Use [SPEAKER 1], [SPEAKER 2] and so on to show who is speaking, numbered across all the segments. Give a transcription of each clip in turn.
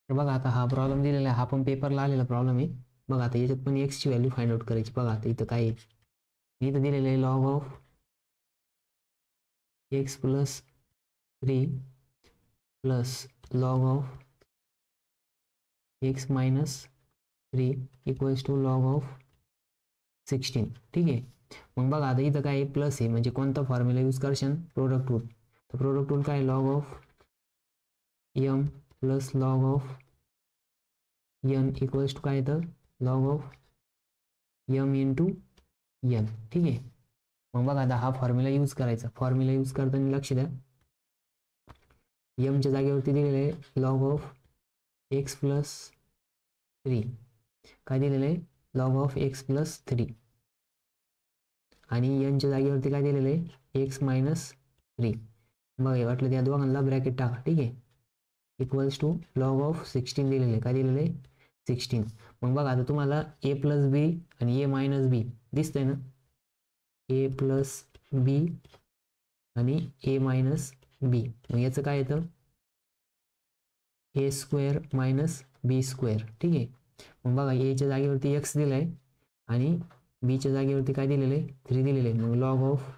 [SPEAKER 1] तर बघा आता हा प्रॉब्लेम दिलेला आहे, हा पण पेपरला आलेला प्रॉब्लेम आहे. बघा आता याच्यात पण एक्सची व्हॅल्यू फाइंड आउट करायची. बघा आता इथं काय आहे, इथं दिलेलं आहे log of x plus 3 plus log of x minus 3 equals to log of 16. ठीक आहे. मग बघा आता इथं काय प्लस आहे, म्हणजे कोणता फॉर्म्युला यूज करशाल, प्रोडक्ट रूल. तर प्रोडक्ट रूल काय, log of M plus log of N equals to काय येतं, log of M into N. ठीक आहे. मग बघा आता हा फॉर्म्युला यूज करायचा. फॉर्म्युला यूज करताना लक्ष द्या, एमच्या जागेवरती दिलेलं आहे लॉग ऑफ एक्स प्लस 3, काय दिलेलं आहे, लॉग ऑफ एक्स प्लस 3, आणि एनच्या जागेवरती काय दिलेलं आहे, एक्स मायनस 3. बघा वाटलं त्या दोघांना ब्रॅकेट टाका. ठीक आहे. इक्वल्स टू लॉग ऑफ 16 दिलेलं आहे, काय दिलेलं आहे, 16. मग बघा आता तुम्हाला ए प्लस बी आणि ए मायनस बी दिसतंय ना, ए प्लस बी आणि ए मायनस बी. मग याचं काय येतं, ए स्क्वेअर मायनस बी स्क्वेअर. ठीक आहे. मग बघा एच्या जागेवरती एक्स दिलं आहे आणि बीच्या जागेवरती काय दिलेलं आहे, 3 दिलेलं आहे. मग log of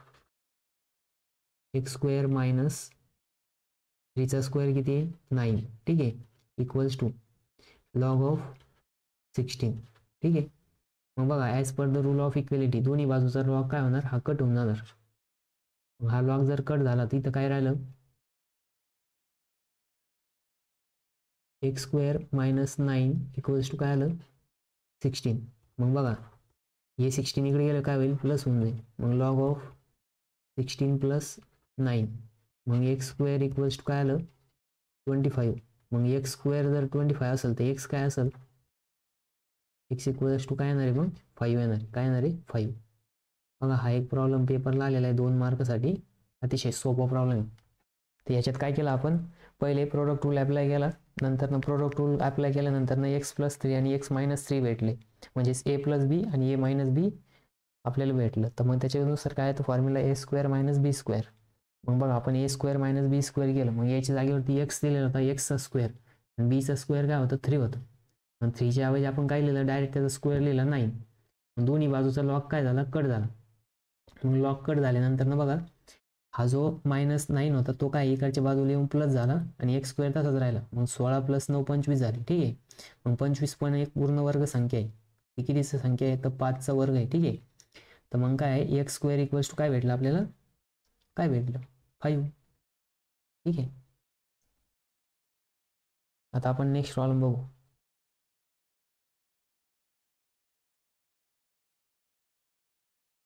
[SPEAKER 1] x square minus 3चा स्क्वेअर किती आहे, 9. ठीक आहे. Equals to log of 16. ठीक आहे. मग बघा as per the rule of equality दोन्ही बाजूचा लॉग काय होणार, हा कट होऊन जाणार. हा लॉग जर कट झाला तर इथं काय राहिलं, x square minus 9 equals to काय आलं, 16. मग बघा हे 16 इकडे गेलं काय होईल, प्लस होऊन जाईल. मग लॉग ऑफ 16 प्लस 9, मग एक्स स्क्वेअर इक्वल्स टू काय आलं, 25. मग एक्स स्क्वेअर जर 25 असेल तर एक्स काय असेल, एक्स इक्वल्स टू काय येणार आहे, मग 5 येणार आहे. काय येणार आहे, 5. बघा हा एक प्रॉब्लेम पेपरला आलेला आहे 2 मार्कसाठी, अतिशय सोपा प्रॉब्लेम आहे. तर याच्यात काय केलं आपण, पहिले प्रोडक्ट रूल अप्लाय केला, नंतर प्रोडक्ट रूल अप्लाय केल्यानंतर एक्स प्लस 3 आणि एक्स मायनस 3 भेटले, म्हणजेच ए प्लस बी आणि ए मायनस बी आपल्याला भेटलं. तर मग त्याच्यानुसार काय तर फॉर्म्युला ए स्क्वेअर मायनस बी स्क्वेअर. मग बघा आपण ए स्क्वेअर मायनस बी स्क्वेअर केलं, मग याच्या जागेवरती एक्स दिलेला होता, एक्सचा स्क्वेअर, आणि बीचा स्क्वेअर काय होतं, 3 होतं. आणि 3च्या ऐवजी आपण काय लिहिलं, डायरेक्ट त्याचा स्क्वेअर लिहिला 9. दोन्ही बाजूचा लॉग काय झाला, कट झाला. मग लॉग कट झाल्यानंतर ना बघा हा जो -9 होता तो काय इकडच्या बाजूला येऊन प्लस झाला आणि एक्स स्क्वेअर तसाच राहिला. मग 16 + 9 25 झाली. ठीक आहे. मग 25 पण एक पूर्ण वर्ग संख्या आहे. ही कितीची संख्या आहे, तर 5चा वर्ग आहे. ठीक आहे. तर मग काय आहे, एक्स स्क्वेअर इक्वल्स टू काय भेटलं आपल्याला, काय भेटलं, 5. ठीक आहे. आता आपण नेक्स्ट प्रॉब्लेम बघू.